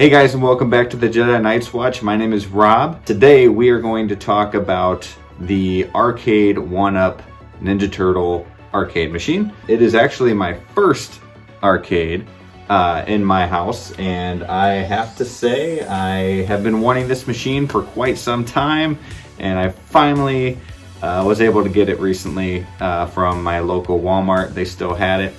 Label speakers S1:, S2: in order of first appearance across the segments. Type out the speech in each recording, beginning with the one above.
S1: Hey guys, and welcome back to the Jedi Knights Watch. My name is Rob. Today we are going to talk about the Arcade1UP Ninja Turtle arcade machine. It is actually my first arcade in my house, and I have to say I have been wanting this machine for quite some time, and I finally was able to get it recently from my local Walmart. They still had it.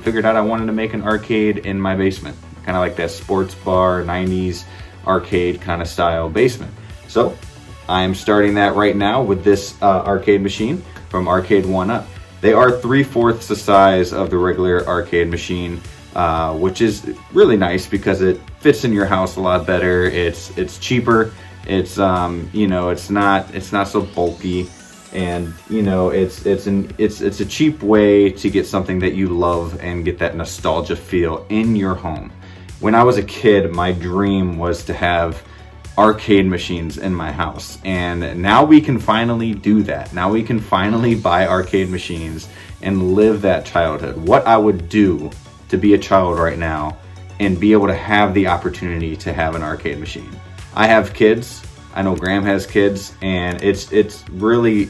S1: Figured out I wanted to make an arcade in my basement, kind of like that sports bar 90s arcade kind of style basement. So I'm starting that right now with this arcade machine from Arcade1UP. They are 3/4 the size of the regular arcade machine, which is really nice because it fits in your house a lot better. It's cheaper. It's it's not so bulky, and it's a cheap way to get something that you love and get that nostalgia feel in your home. When I was a kid, my dream was to have arcade machines in my house, and now we can finally do that. Now we can finally buy arcade machines and live that childhood. What I would do to be a child right now and be able to have the opportunity to have an arcade machine. I have kids. I know Graham has kids, and it's really,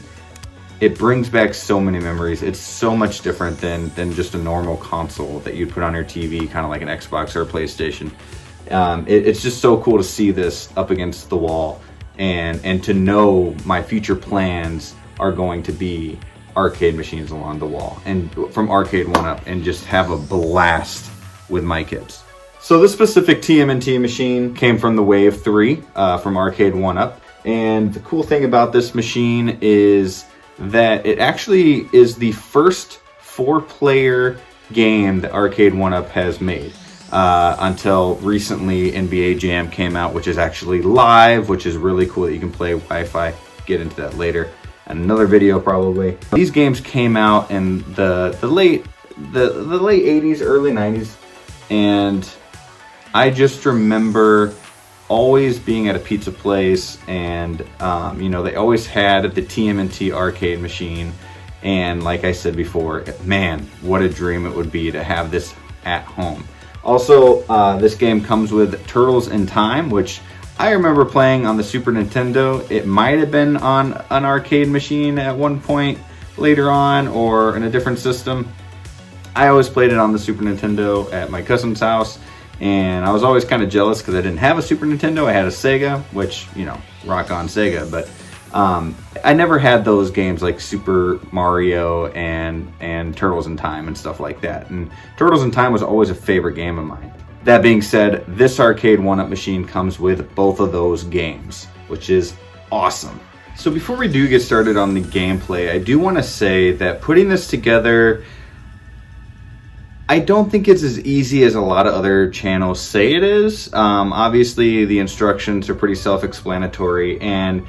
S1: it brings back so many memories. It's so much different than just a normal console that you'd put on your TV, kind of like an Xbox or a PlayStation. It's just so cool to see this up against the wall, and to know my future plans are going to be arcade machines along the wall and from Arcade1UP, and just have a blast with my kids. So this specific TMNT machine came from the Wave 3 from Arcade1UP, and the cool thing about this machine is that it actually is the first 4-player game that Arcade1UP has made. Until recently, NBA Jam came out, which is actually live, which is really cool that you can play Wi-Fi. Get into that later in another video probably. These games came out in the late 80s, early 90s, and I just remember always being at a pizza place, and they always had the TMNT Arcade machine, and like I said before, man, what a dream it would be to have this at home. Also, this game comes with Turtles in Time, which I remember playing on the Super Nintendo. It might have been on an arcade machine at one point later on, or in a different system. I always played it on the Super Nintendo at my cousin's house, and I was always kind of jealous because I didn't have a Super Nintendo. I had a Sega, which, rock on Sega, but I never had those games like Super Mario and Turtles in Time and stuff like that. And Turtles in Time was always a favorite game of mine. That being said, this Arcade1UP machine comes with both of those games, which is awesome. So before we do get started on the gameplay, I do want to say that putting this together, I don't think it's as easy as a lot of other channels say it is. Obviously, the instructions are pretty self-explanatory, and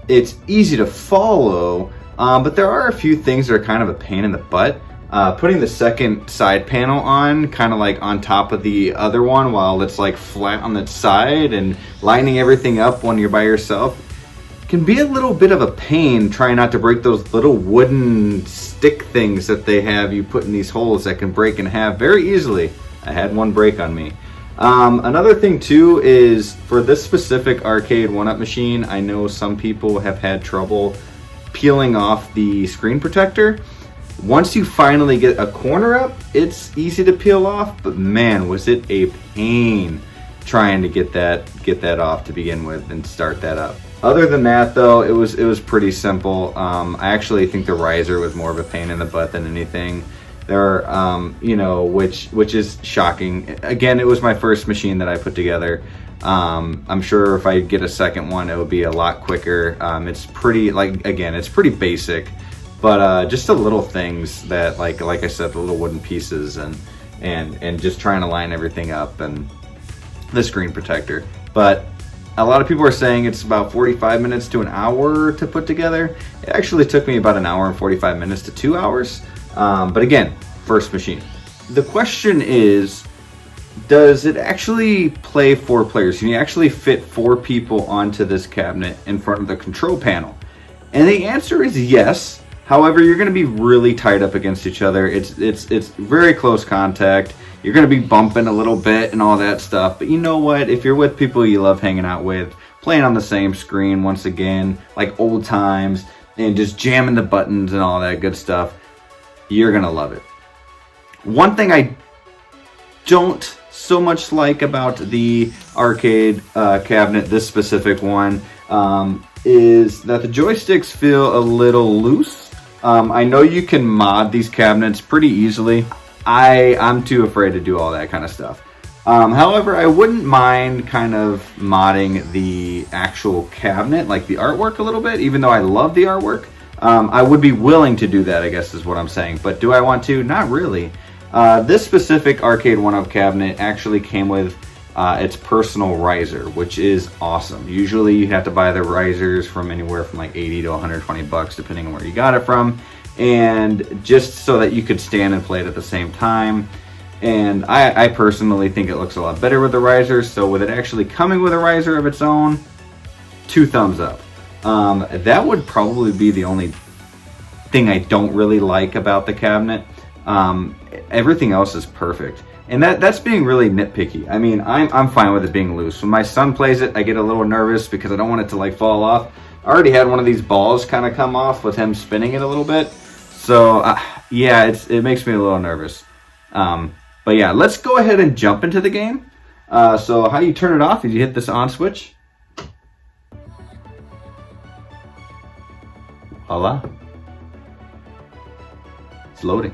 S1: it's easy to follow, but there are a few things that are kind of a pain in the butt. Putting the second side panel on, kind of like on top of the other one while it's like flat on the side, and lining everything up when you're by yourself, can be a little bit of a pain trying not to break those little wooden stick things that they have you put in these holes that can break in half very easily. I had one break on me. Another thing too is for this specific Arcade1UP machine, I know some people have had trouble peeling off the screen protector. Once you finally get a corner up, it's easy to peel off, but man, was it a pain trying to get that off to begin with and start that up. Other than that though, it was pretty simple. I actually think the riser was more of a pain in the butt than anything. There, which is shocking. Again, it was my first machine that I put together. I'm sure if I get a second one, it would be a lot quicker. It's pretty, it's pretty basic, but just the little things that, like I said, the little wooden pieces and just trying to line everything up and the screen protector. But a lot of people are saying it's about 45 minutes to an hour to put together. It actually took me about an hour and 45 minutes to 2 hours. But again, first machine. The question is, does it actually play 4 players? Can you actually fit 4 people onto this cabinet in front of the control panel? And the answer is yes. However, you're going to be really tight up against each other. It's very close contact. You're going to be bumping a little bit and all that stuff. But you know what? If you're with people you love hanging out with, playing on the same screen once again, like old times, and just jamming the buttons and all that good stuff, you're going to love it. One thing I don't so much like about the arcade cabinet, this specific one, is that the joysticks feel a little loose. I know you can mod these cabinets pretty easily. I'm too afraid to do all that kind of stuff. However, I wouldn't mind kind of modding the actual cabinet, like the artwork a little bit, even though I love the artwork. I would be willing to do that, I guess is what I'm saying. But do I want to? Not really. This specific Arcade1UP cabinet actually came with its personal riser, which is awesome. Usually you have to buy the risers from anywhere from like 80 to 120 bucks, depending on where you got it from. And just so that you could stand and play it at the same time. And I personally think it looks a lot better with the riser. So with it actually coming with a riser of its own, 2 thumbs up. That would probably be the only thing I don't really like about the cabinet. Everything else is perfect. And that's being really nitpicky. I mean, I'm fine with it being loose. When my son plays it, I get a little nervous because I don't want it to like fall off. I already had one of these balls kind of come off with him spinning it a little bit. So yeah, it makes me a little nervous. But yeah, let's go ahead and jump into the game. So how you turn it off is you hit this on switch. Voila. It's loading.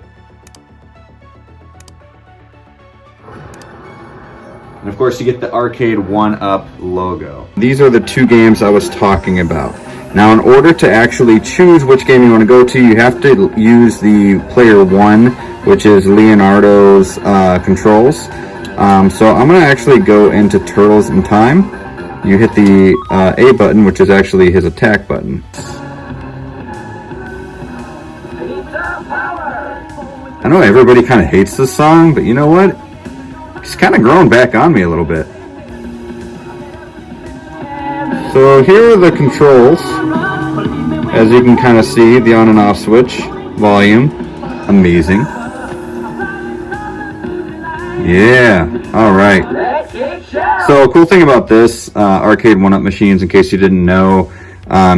S1: And of course you get the Arcade1UP logo. These are the 2 games I was talking about. Now in order to actually choose which game you want to go to, you have to use the player 1, which is Leonardo's controls. So I'm going to actually go into Turtles in Time. You hit the A button, which is actually his attack button. I know everybody kind of hates this song, but you know what? It's kind of grown back on me a little bit. So here are the controls. As you can kind of see, the on and off switch, volume, amazing. Yeah, all right. So a cool thing about this Arcade1UP machines, in case you didn't know,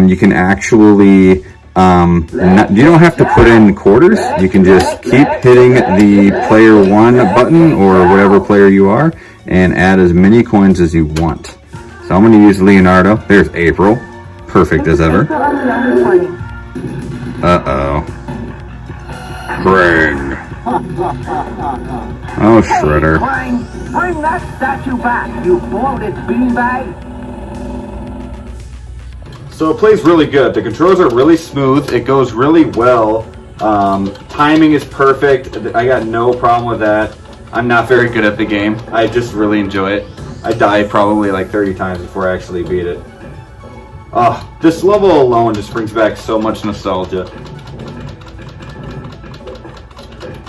S1: you can actually, you don't have to put in quarters. You can just keep hitting the player 1 button or whatever player you are and add as many coins as you want. So I'm going to use Leonardo. There's April. Perfect as ever. Uh-oh. Bring. Oh, Shredder.
S2: Bring that statue back, you bloated beanbag.
S1: So it plays really good. The controls are really smooth. It goes really well. Timing is perfect. I got no problem with that. I'm not very good at the game. I just really enjoy it. I died probably like 30 times before I actually beat it. Oh, this level alone just brings back so much nostalgia.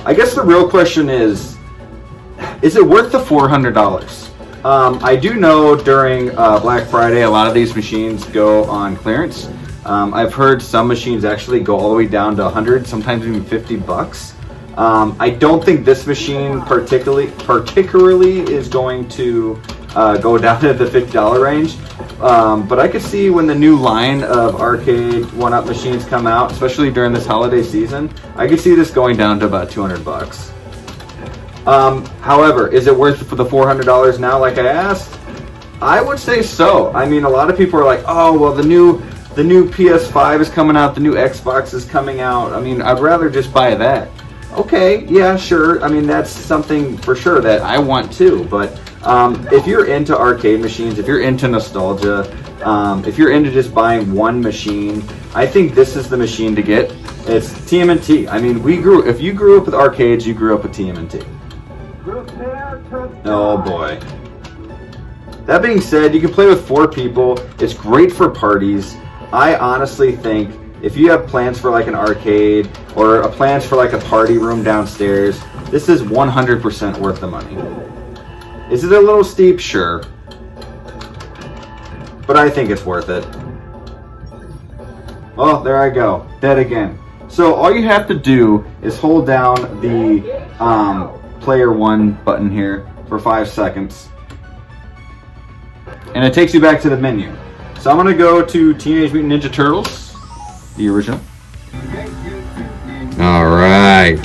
S1: I guess the real question is it worth the $400? I do know during Black Friday a lot of these machines go on clearance. I've heard some machines actually go all the way down to 100, sometimes even 50 bucks. I don't think this machine particularly is going to go down to the $50 range. But I could see when the new line of Arcade1UP machines come out, especially during this holiday season, I could see this going down to about 200 bucks. However, is it worth it for the $400 now like I asked? I would say so. I mean, a lot of people are like, oh, well, the new PS5 is coming out, the new Xbox is coming out. I mean, I'd rather just buy that. Okay, yeah, sure. I mean, that's something for sure that I want too. But if you're into arcade machines, if you're into nostalgia, if you're into just buying one machine, I think this is the machine to get. It's TMNT. I mean, if you grew up with arcades, you grew up with TMNT. Oh boy. That being said, you can play with 4 people. It's great for parties. I honestly think if you have plans for like an arcade or plans for like a party room downstairs, this is 100% worth the money. Is it a little steep? Sure. But I think it's worth it. Oh, there I go. Dead again. So all you have to do is hold down the player 1 button here for 5 seconds. And it takes you back to the menu. So I'm going to go to Teenage Mutant Ninja Turtles, the original. All right.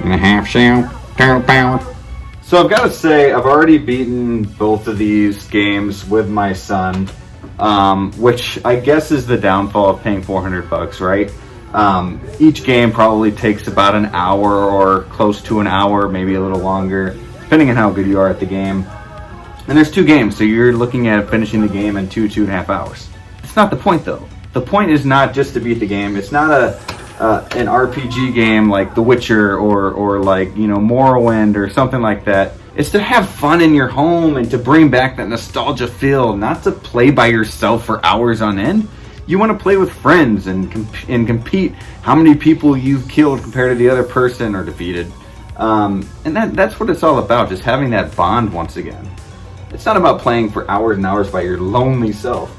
S1: And a half shell, turtle power. So I've got to say, I've already beaten both of these games with my son, which I guess is the downfall of paying $400, right? Each game probably takes about an hour or close to an hour, maybe a little longer, depending on how good you are at the game. And there's 2 games, so you're looking at finishing the game in 2.5 hours. It's not the point, though. The point is not just to beat the game. It's not an RPG game like The Witcher or like, you know, Morrowind or something like that. It's to have fun in your home and to bring back that nostalgia feel, not to play by yourself for hours on end. You want to play with friends and compete how many people you've killed compared to the other person or defeated. And that's what it's all about, just having that bond once again. It's not about playing for hours and hours by your lonely self.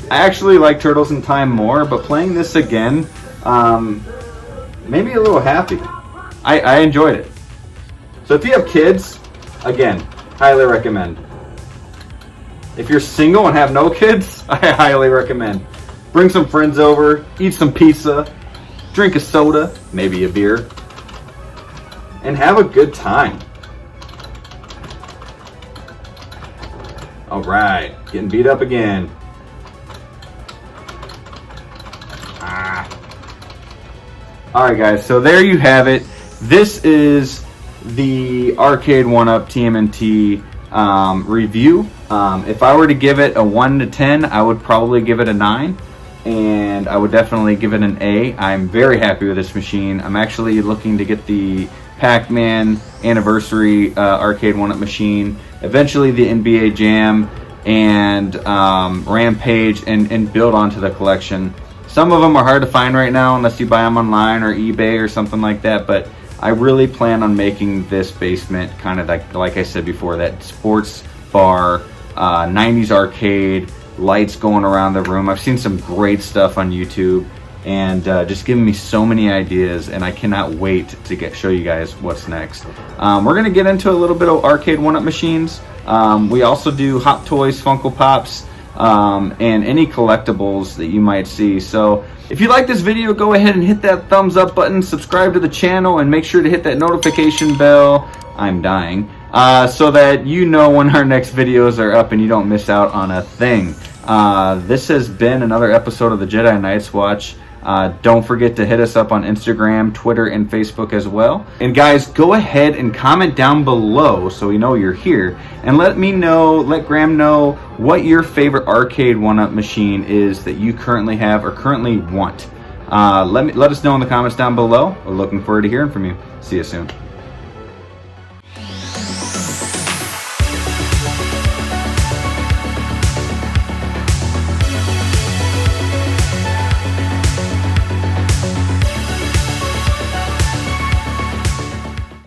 S1: I actually like Turtles in Time more, but playing this again made me a little happy. I enjoyed it. So if you have kids, again, highly recommend. If you're single and have no kids, I highly recommend. Bring some friends over, eat some pizza, drink a soda, maybe a beer, and have a good time. All right, getting beat up again. Alright guys, so there you have it. This is the Arcade1UP TMNT review. If I were to give it a 1 to 10, I would probably give it a 9. And I would definitely give it an A. I'm very happy with this machine. I'm actually looking to get the Pac-Man Anniversary Arcade1UP machine, eventually the NBA Jam, and Rampage, and build onto the collection. Some of them are hard to find right now unless you buy them online or eBay or something like that, but I really plan on making this basement kind of like I said before, that sports bar, 90s arcade, lights going around the room. I've seen some great stuff on YouTube and just giving me so many ideas, and I cannot wait to show you guys what's next. We're going to get into a little bit of Arcade1UP machines. We also do Hot Toys, Funko Pops, and any collectibles that you might see. So if you like this video, go ahead and hit that thumbs up button, subscribe to the channel, and make sure to hit that notification bell. I'm dying. So that you know when our next videos are up and you don't miss out on a thing. This has been another episode of the Jedi Knights Watch. Don't forget to hit us up on Instagram, Twitter, and Facebook as well. And guys, go ahead and comment down below so we know you're here. And let Graham know what your favorite Arcade1UP machine is that you currently have or currently want. Let us know in the comments down below. We're looking forward to hearing from you. See you soon.